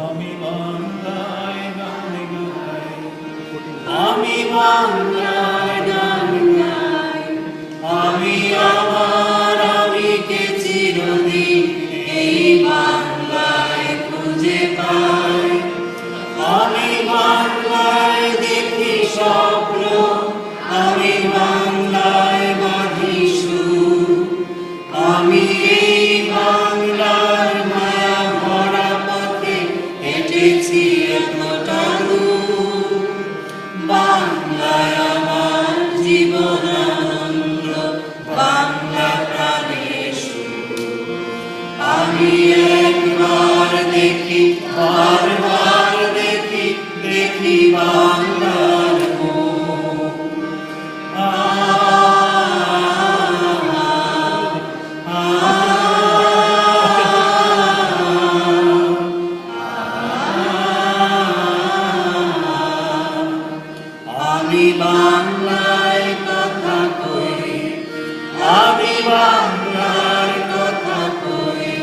আমি বাংলায় গান গাই, আমি বাংলায় গান গাই, আমি আমার আমিকে চিরদিন এই বাংলায় খুঁজে পাই। আমি বাংলায় দেখি স্বপ্ন, আমি বাংলায় বাঁধি সুর, আমি এই বাংলার মায়া ভরা পথে হেঁটেছি এতটা দূর। বাংলায় আমার জীবন আনন্দ, বাংলা প্রাণের সুর। আমি একবার দেখি, বারবার দেখি, দেখি বাংলার মুখ। আমি বাংলায় কথা কই, আমি বাংলার কথা কই,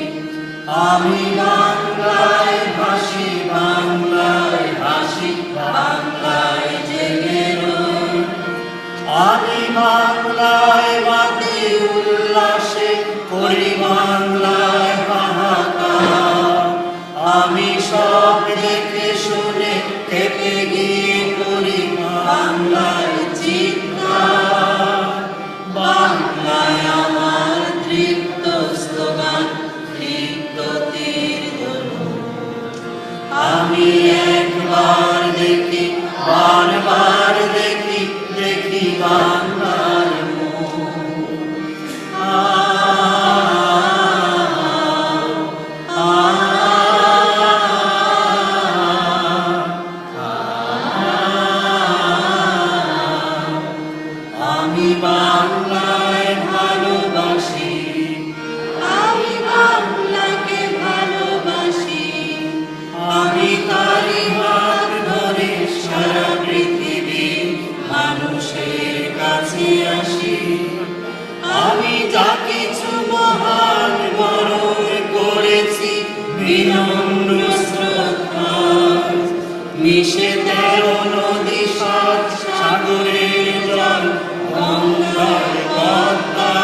আমি বাংলায় ভাসি, বাংলায় হাসি, বাংলায় জেগে রই। আমি বাংলায় বাঁধি উল্লাসে, করি বাংলায় হাহাকার। আমি সব দেখে শুনে খেপে গিয়ে করি বাংলায় চিৎকার। বাংলায় আমার তৃপ্ত স্লোগান, তৃপ্ত তীর ধনুক। আমি একবার দেখি, বারবার দেখি, দেখি বাংলার মুখ। আমি বাংলায় ভালোবাসি, আমি বাংলাকে ভালোবাসি, আমি তারি হাত ধরে সারা পৃথিবীর মানুষের কাছে আসি। আমি যা কিছু মহান বরণ করেছি বিনম্র শ্রদ্ধায়, মিশে 13 নদী 7 সাগরের জল, গঙ্গার পদ্মা।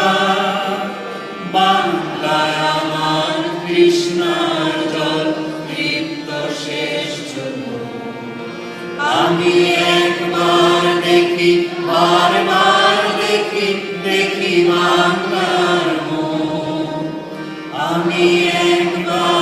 বাংলায় আমার কৃষ্ণার জল, তৃপ্ত শেষ ঝলক। আমি একবার দেখি, বারবার দেখি, দেখি বাংলার মুখ। আমি একবার